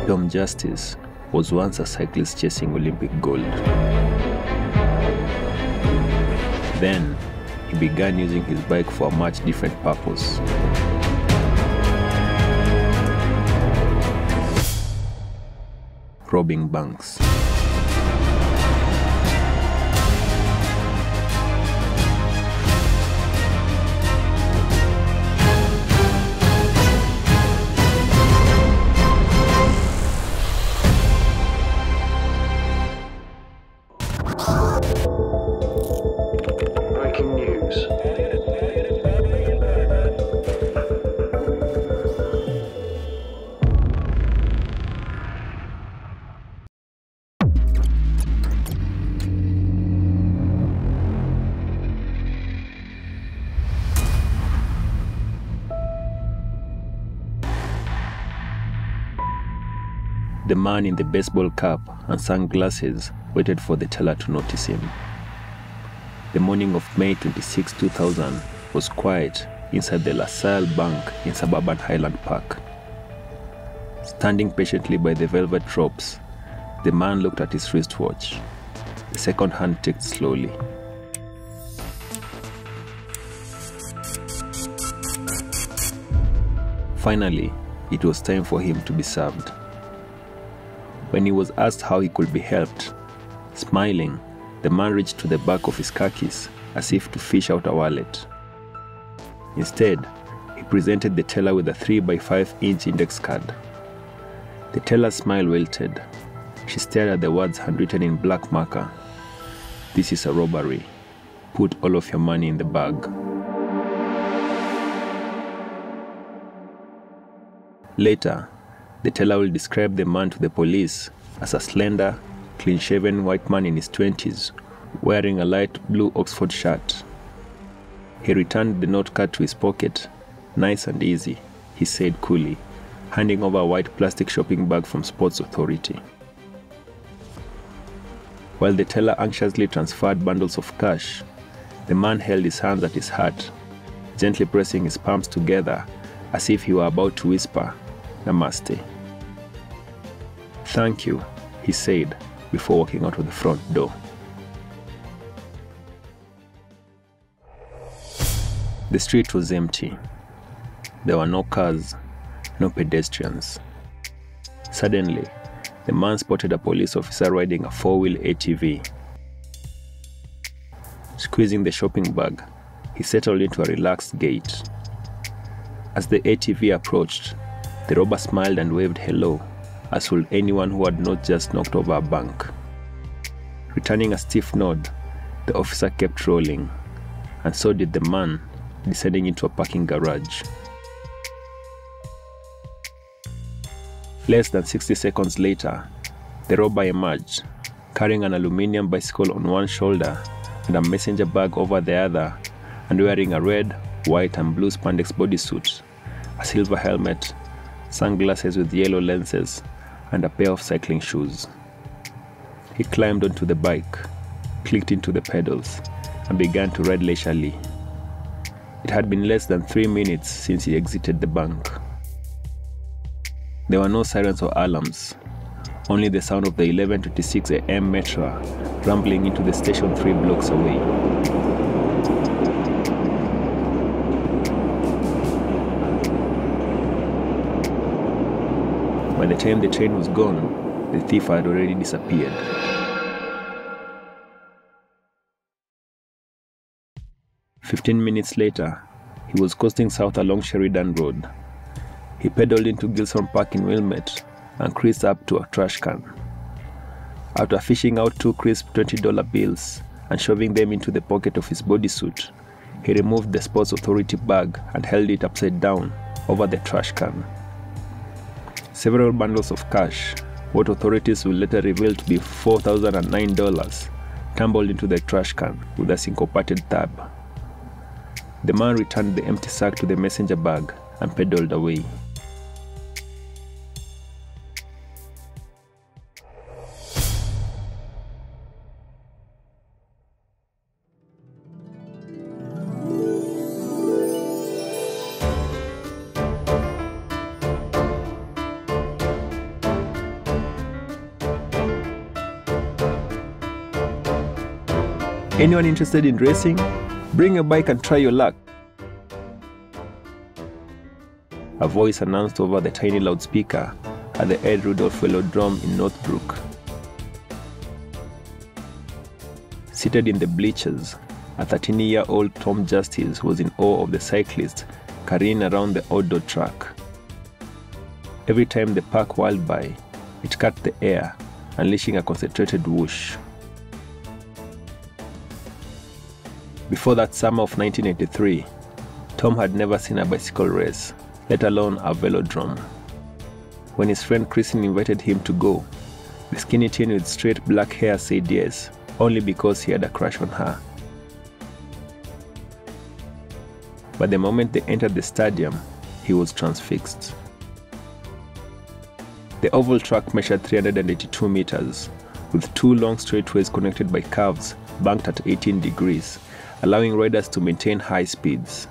Tom Justice was once a cyclist chasing Olympic gold. Then, he began using his bike for a much different purpose. Robbing banks. Breaking news. The man in the baseball cap and sunglasses waited for the teller to notice him. The morning of May 26, 2000 was quiet inside the LaSalle Bank in suburban Highland Park. Standing patiently by the velvet ropes, the man looked at his wristwatch. The second hand ticked slowly. Finally, it was time for him to be served. When he was asked how he could be helped, smiling, the man reached to the back of his khakis as if to fish out a wallet. Instead, he presented the teller with a 3x5-inch index card. The teller's smile wilted. She stared at the words handwritten in black marker. "This is a robbery. Put all of your money in the bag." Later, the teller will describe the man to the police as a slender, clean-shaven white man in his 20s, wearing a light blue Oxford shirt. He returned the note card to his pocket. "Nice and easy," he said coolly, handing over a white plastic shopping bag from Sports Authority. While the teller anxiously transferred bundles of cash, the man held his hands at his heart, gently pressing his palms together as if he were about to whisper, "Namaste." "Thank you," he said before walking out of the front door. The street was empty. There were no cars, no pedestrians. Suddenly, the man spotted a police officer riding a four-wheel ATV. Squeezing the shopping bag, he settled into a relaxed gait. As the ATV approached, the robber smiled and waved hello, as would anyone who had not just knocked over a bank. Returning a stiff nod, the officer kept rolling, and so did the man, descending into a parking garage. Less than 60 seconds later, the robber emerged, carrying an aluminium bicycle on one shoulder and a messenger bag over the other, and wearing a red, white, and blue spandex bodysuit, a silver helmet, sunglasses with yellow lenses, and a pair of cycling shoes. He climbed onto the bike, clicked into the pedals, and began to ride leisurely. It had been less than 3 minutes since he exited the bank. There were no sirens or alarms, only the sound of the 11:26 a.m. metro rumbling into the station 3 blocks away. By the time the train was gone, the thief had already disappeared. "15 minutes later, he was coasting south along Sheridan Road. He pedaled into Gilson Park in Wilmette and creased up to a trash can. After fishing out 2 crisp $20 bills and shoving them into the pocket of his bodysuit, he removed the Sports Authority bag and held it upside down over the trash can. Several bundles of cash, what authorities will later reveal to be $4,009, tumbled into the trash can with a syncopated thud. The man returned the empty sack to the messenger bag and pedaled away. Anyone interested in racing? Bring your bike and try your luck. A voice announced over the tiny loudspeaker at the Ed Rudolph Velodrome in Northbrook. Seated in the bleachers, a 13-year-old Tom Justice was in awe of the cyclists careening around the outdoor track. Every time the park whirled by, it cut the air, unleashing a concentrated whoosh. Before that summer of 1983, Tom had never seen a bicycle race, let alone a velodrome. When his friend Kristen invited him to go, the skinny teen with straight black hair said yes, only because he had a crush on her. But the moment they entered the stadium, he was transfixed. The oval track measured 382 meters, with two long straightaways connected by curves banked at 18 degrees, allowing riders to maintain high speeds.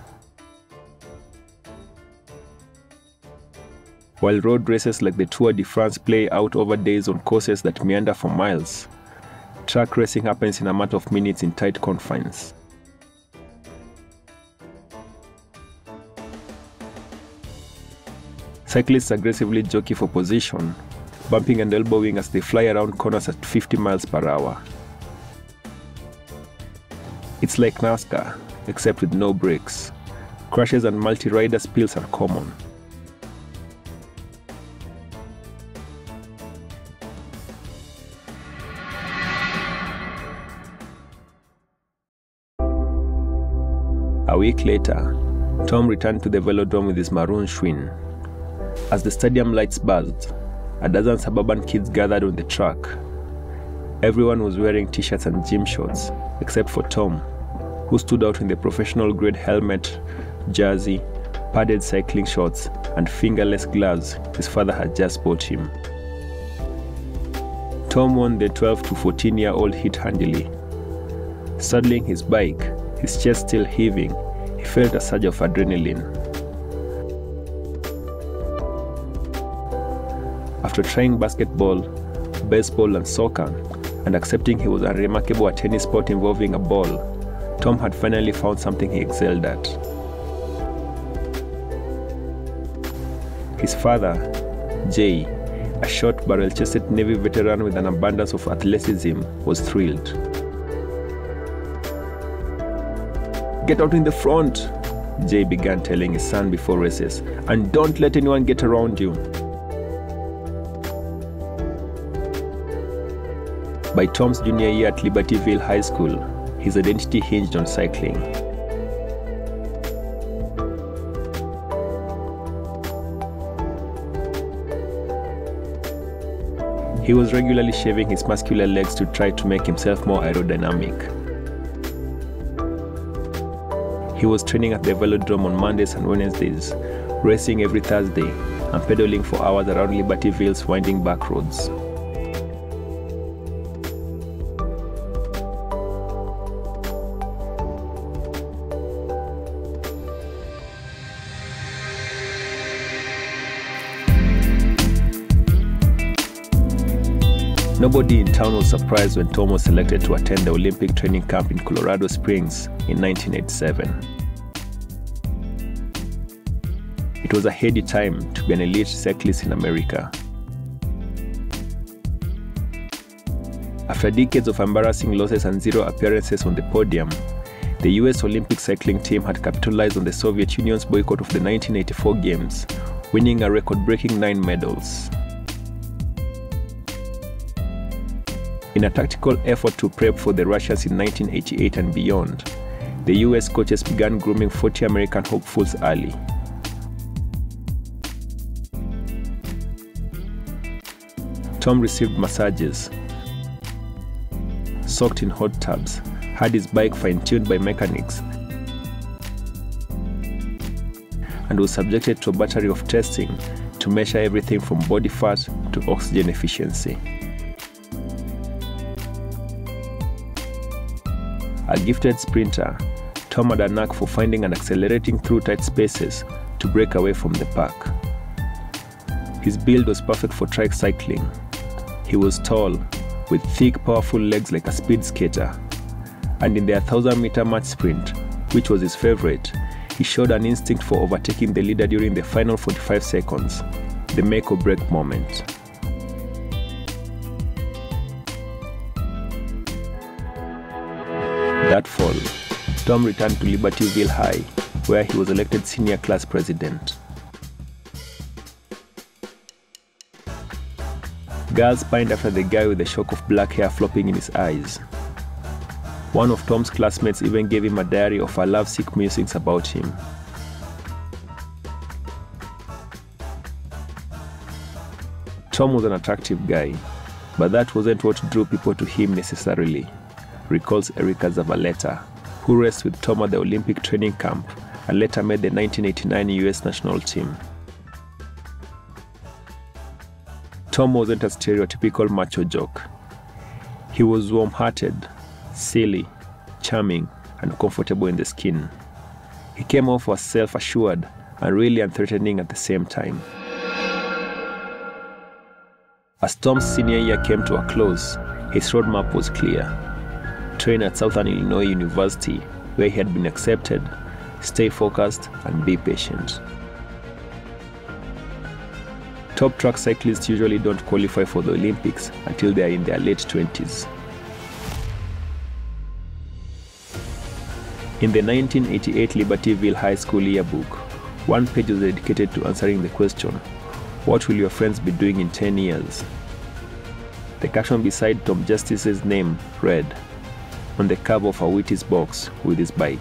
While road races like the Tour de France play out over days on courses that meander for miles, track racing happens in a matter of minutes in tight confines. Cyclists aggressively jockey for position, bumping and elbowing as they fly around corners at 50 miles per hour. It's like NASCAR, except with no brakes. Crashes and multi-rider spills are common. A week later, Tom returned to the velodrome with his maroon Schwinn. As the stadium lights buzzed, a dozen suburban kids gathered on the track. Everyone was wearing t-shirts and gym shorts, except for Tom, who stood out in the professional-grade helmet, jersey, padded cycling shorts, and fingerless gloves his father had just bought him. Tom won the 12 to 14-year-old hit handily. Saddling his bike, his chest still heaving, he felt a surge of adrenaline. After trying basketball, baseball, and soccer, and accepting he was unremarkable at any sport involving a ball, Tom had finally found something he excelled at. His father, Jay, a short barrel-chested Navy veteran with an abundance of athleticism, was thrilled. "Get out in the front," Jay began telling his son before races, "and don't let anyone get around you." By Tom's junior year at Libertyville High School, his identity hinged on cycling. He was regularly shaving his muscular legs to try to make himself more aerodynamic. He was training at the velodrome on Mondays and Wednesdays, racing every Thursday, and pedaling for hours around Libertyville's winding back roads. Nobody in town was surprised when Tom was selected to attend the Olympic training camp in Colorado Springs in 1987. It was a heady time to be an elite cyclist in America. After decades of embarrassing losses and zero appearances on the podium, the US Olympic cycling team had capitalized on the Soviet Union's boycott of the 1984 Games, winning a record-breaking 9 medals. In a tactical effort to prep for the Russians in 1988 and beyond, the US coaches began grooming 40 American hopefuls early. Tom received massages, soaked in hot tubs, had his bike fine-tuned by mechanics, and was subjected to a battery of testing to measure everything from body fat to oxygen efficiency. A gifted sprinter, Tom had a knack for finding and accelerating through tight spaces to break away from the pack. His build was perfect for track cycling. He was tall, with thick, powerful legs like a speed skater, and in their 1,000-meter match sprint, which was his favorite, he showed an instinct for overtaking the leader during the final 45 seconds, the make-or-break moment. That fall, Tom returned to Libertyville High, where he was elected senior class president. Girls pined after the guy with the shock of black hair flopping in his eyes. One of Tom's classmates even gave him a diary of her lovesick musings about him. Tom was an attractive guy, but that wasn't what drew people to him necessarily, recalls Erica Zavaleta, who raced with Tom at the Olympic training camp and later made the 1989 US national team. Tom wasn't a stereotypical macho jock. He was warm-hearted, silly, charming, and comfortable in the skin. He came off as self-assured and really unthreatening at the same time. As Tom's senior year came to a close, his roadmap was clear. Train at Southern Illinois University, where he had been accepted, stay focused, and be patient. Top track cyclists usually don't qualify for the Olympics until they are in their late 20s. In the 1988 Libertyville High School yearbook, one page was dedicated to answering the question, "What will your friends be doing in 10 years?" The caption beside Tom Justice's name read, "On the curb of a Wheaties box with his bike."